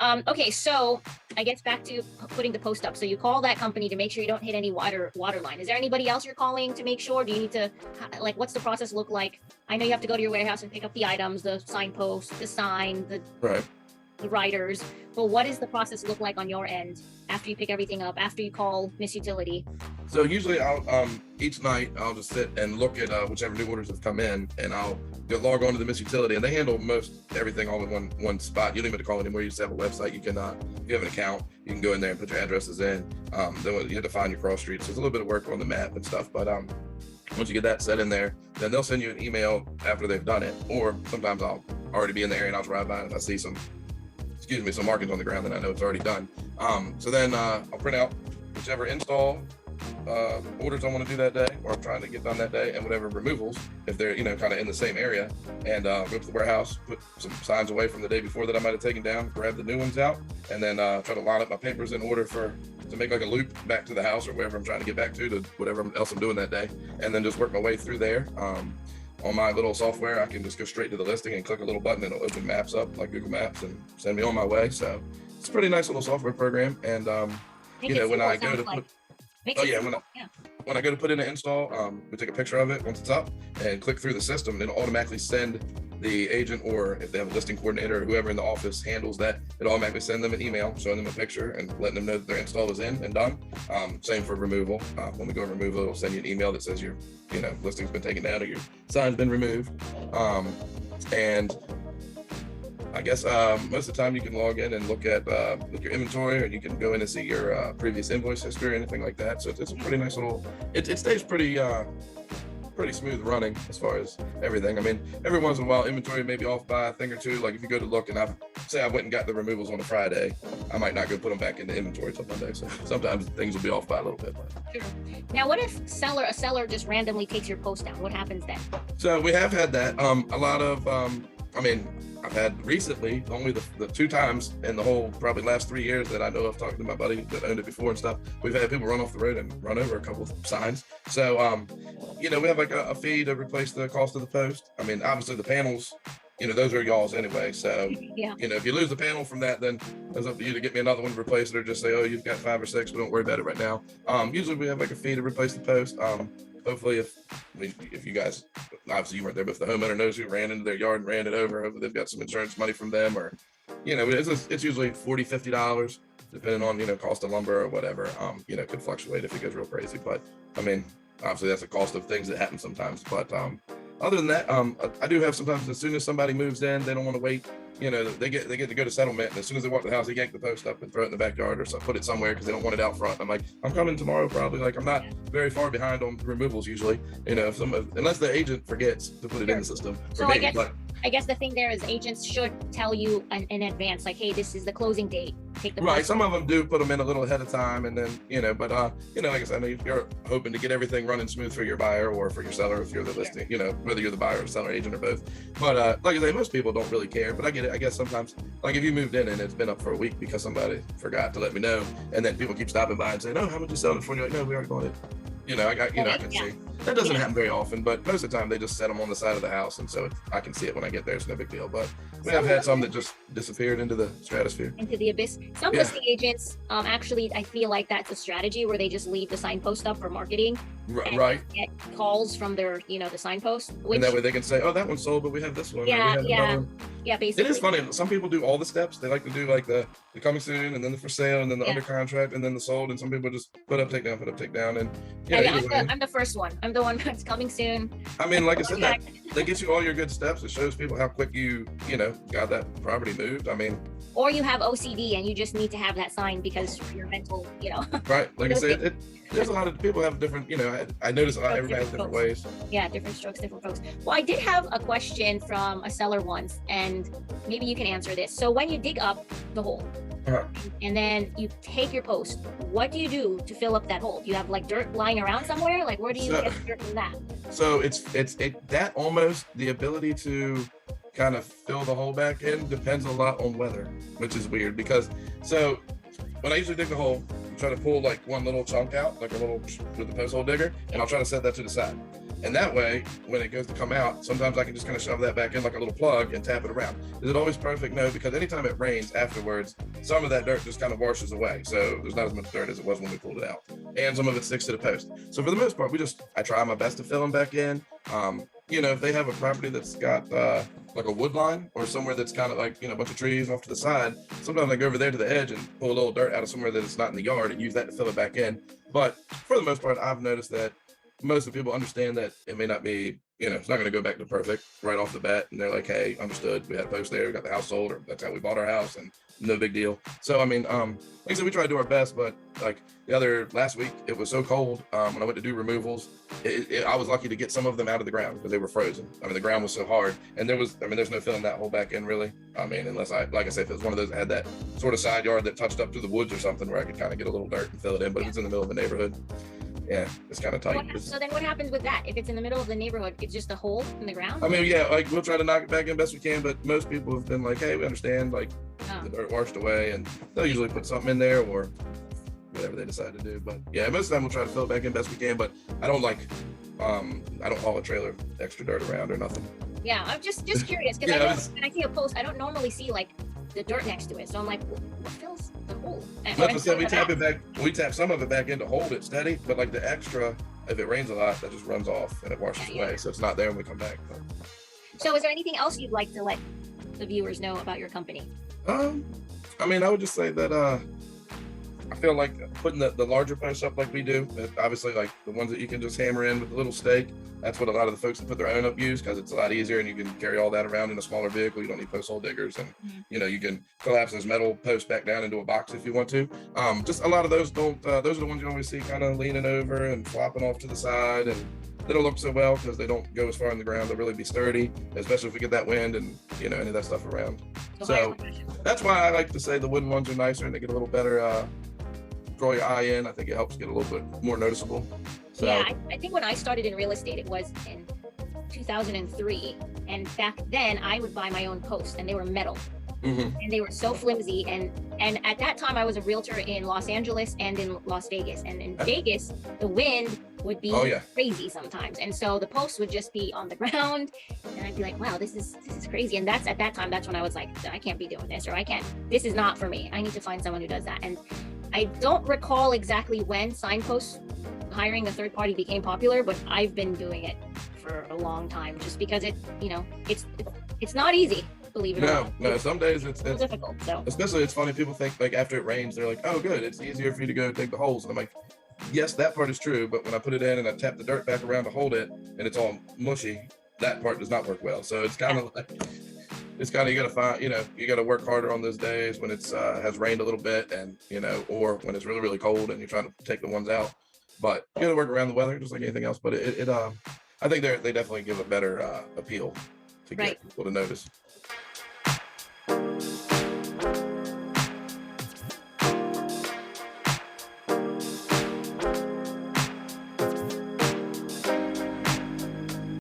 Okay, so I guess back to putting the post up. So you call that company to make sure you don't hit any water line. Is there anybody else you're calling to make sure? Do you need to, like, what's the process look like? I know you have to go to your warehouse and pick up the items, the signpost, the sign, the Right. riders, but what does the process look like on your end after you pick everything up, after you call Miss Utility? So usually I'll each night I'll just sit and look at whichever new orders have come in, and I'll log on to the Miss Utility, and they handle most everything all in one spot. You don't even have to call anymore. You just have a website. You can if you have an account, you can go in there and put your addresses in. Then you have to find your cross streets. So it's a little bit of work on the map and stuff, but once you get that set in there, then they'll send you an email after they've done it, or sometimes I'll already be in the area and I'll drive by, and if I see some markings on the ground, then I know it's already done. So then I'll print out whichever install orders I want to do that day, or I'm trying to get done that day, and whatever removals, if they're kind of in the same area, and go to the warehouse, put some signs away from the day before that I might have taken down, grab the new ones out, and then try to line up my papers in order to make like a loop back to the house or wherever I'm trying to get back to whatever else I'm doing that day, and then just work my way through there. On my little software, I can just go straight to the listing and click a little button, and it'll open maps up like Google Maps and send me on my way. So it's a pretty nice little software program. And when I go to when I go to put in an install, we take a picture of it once it's up and click through the system, and it'll automatically send the agent, or if they have a listing coordinator or whoever in the office handles that, it'll automatically send them an email showing them a picture and letting them know that their install is in and done. Same for removal. When we go to removal, it'll send you an email that says your listing's been taken down or your sign's been removed. And I guess most of the time you can log in and look at your inventory, or you can go in and see your previous invoice history or anything like that. So it's a pretty nice little, it stays pretty smooth running as far as everything. I mean, every once in a while inventory may be off by a thing or two. Like if you go to look and I went and got the removals on a Friday, I might not go put them back in the inventory till Monday. So sometimes things will be off by a little bit. Sure. Now, what if a seller just randomly takes your post down? What happens then? So we have had that. A lot of, I've had recently only the 2 times in the whole probably last 3 years that I know of, talking to my buddy that owned it before and stuff. We've had people run off the road and run over a couple of signs. So, we have like a fee to replace the cost of the post. I mean, obviously the panels, those are y'all's anyway. So, yeah. If you lose the panel from that, then it's up to you to get me another one to replace it, or just say, oh, you've got 5 or 6, but don't worry about it right now. Usually we have like a fee to replace the post. Hopefully if you guys, obviously you weren't there, but if the homeowner knows who ran into their yard and ran it over, hopefully they've got some insurance money from them, or, it's usually $40, $50, depending on, cost of lumber or whatever. Could fluctuate if it goes real crazy, but I mean, obviously that's the cost of things that happen sometimes. But other than that, I do have sometimes, as soon as somebody moves in, they don't want to wait. They get to go to settlement, and as soon as they walk to the house, they yank the post up and throw it in the backyard, or put it somewhere because they don't want it out front. I'm like, I'm coming tomorrow probably. Like, I'm not very far behind on removals usually. Unless the agent forgets to put it in the system. So I guess the thing there is agents should tell you in advance, like, hey, this is the closing date. Take the right. Some of them do put them in a little ahead of time, and then but like I said, you're hoping to get everything running smooth for your buyer or for your seller if you're the listing. Whether you're the buyer or seller, agent, or both. But like I say, most people don't really care. But I get it. I guess sometimes, like if you moved in and it's been up for a week because somebody forgot to let me know, and then people keep stopping by and saying, "Oh, how much you selling it for?" And you're like, "No, we already bought it." I can see. That doesn't happen very often, but most of the time they just set them on the side of the house, and so I can see it when I get there. It's no big deal. But we have had some that just disappeared into the stratosphere, into the abyss. Some listing agents, actually, I feel like that's a strategy where they just leave the signpost up for marketing. Right. Get calls from their, the signpost. And that way they can say, "Oh, that one's sold, but we have this one." Yeah. Basically, it is funny. Some people do all the steps. They like to do like the coming soon, and then the for sale, and then the under contract, and then the sold. And some people just put up, take down, and I'm the first one. I'm the one that's coming soon. I mean, like I said, that gets you all your good steps. It shows people how quick you got that property moved. I mean, or you have OCD and you just need to have that sign because you're mental, Right. Like I said, there's a lot of people have different, I notice everybody has different ways. Yeah, different strokes, different folks. Well, I did have a question from a seller once, and maybe you can answer this. So when you dig up the hole, and then you take your post, what do you do to fill up that hole? Do you have like dirt lying around somewhere? Like, where do you get dirt from that? So it's that almost the ability to kind of fill the hole back in depends a lot on weather, which is weird because when I usually dig the hole, I try to pull like one little chunk out, like a little with the post hole digger, and I'll try to set that to the side. And that way, when it goes to come out, sometimes I can just kind of shove that back in like a little plug and tap it around. Is it always perfect? No, because anytime it rains afterwards, some of that dirt just kind of washes away. So there's not as much dirt as it was when we pulled it out. And some of it sticks to the post. So for the most part, I try my best to fill them back in. You know, if they have a property that's got like a wood line or somewhere that's kind of like, you know, a bunch of trees off to the side, sometimes I go over there to the edge and pull a little dirt out of somewhere that it's not in the yard and use that to fill it back in. But for the most part, I've noticed that most of the people understand that it may not be, you know, it's not going to go back to perfect right off the bat. And they're like, hey, understood. We had a post there. We got the house sold, or that's how we bought our house, and no big deal. So, I mean, like I said, we try to do our best, but like last week, it was so cold when I went to do removals. I was lucky to get some of them out of the ground because they were frozen. I mean, the ground was so hard, and there's no filling that hole back in really. I mean, unless like I said, if it was one of those that had that sort of side yard that touched up to the woods or something where I could kind of get a little dirt and fill it in, but if it's in the middle of the neighborhood, yeah, it's kind of tight. So then what happens with that? If it's in the middle of the neighborhood, it's just a hole in the ground? I mean, yeah, like we'll try to knock it back in best we can, but most people have been like, hey, we understand, like the dirt washed away, and they'll usually put something in there or whatever they decide to do. But yeah, most of the time we'll try to fill it back in best we can, but I don't haul a trailer extra dirt around or nothing. Yeah, I'm just curious because when I see a post, I don't normally see like the dirt next to it. So I'm like, what fills the hole? Like I said, we tap some of it back in to hold it steady, but like the extra, if it rains a lot, that just runs off and it washes away. So it's not there when we come back. But. So is there anything else you'd like to let the viewers know about your company? I mean, I would just say that I feel like putting the larger posts up like we do, obviously like the ones that you can just hammer in with a little stake, that's what a lot of the folks that put their own up use, because it's a lot easier and you can carry all that around in a smaller vehicle. You don't need post hole diggers, and you know, you can collapse those metal posts back down into a box if you want to. Just a lot of those those are the ones you always see kind of leaning over and flopping off to the side, and they don't look so well because they don't go as far in the ground. They'll really be sturdy, especially if we get that wind and, you know, any of that stuff around. So that's why I like to say the wooden ones are nicer and they get a little better draw your eye in. I think it helps get a little bit more noticeable. So, yeah, I think when I started in real estate, it was in 2003, and back then I would buy my own posts, and they were metal, and they were so flimsy. And at that time, I was a realtor in Los Angeles and in Las Vegas, and in Vegas, the wind would be crazy sometimes, and so the posts would just be on the ground, and I'd be like, wow, this is crazy. And at that time, that's when I was like, I can't be doing this, or this is not for me. I need to find someone who does that. And I don't recall exactly when Signpost hiring a third party became popular, but I've been doing it for a long time, just because it's not easy, believe it or not. No, some days it's difficult. So especially, it's funny, people think like after it rains, they're like, oh good, it's easier for you to go dig the holes. And I'm like, yes, that part is true, but when I put it in and I tap the dirt back around to hold it and it's all mushy, that part does not work well. So it's kind of like, you gotta find, you gotta work harder on those days when it's has rained a little bit, and or when it's really, really cold and you're trying to take the ones out. But you gotta work around the weather just like anything else. But I think they definitely give a better appeal to get people to notice.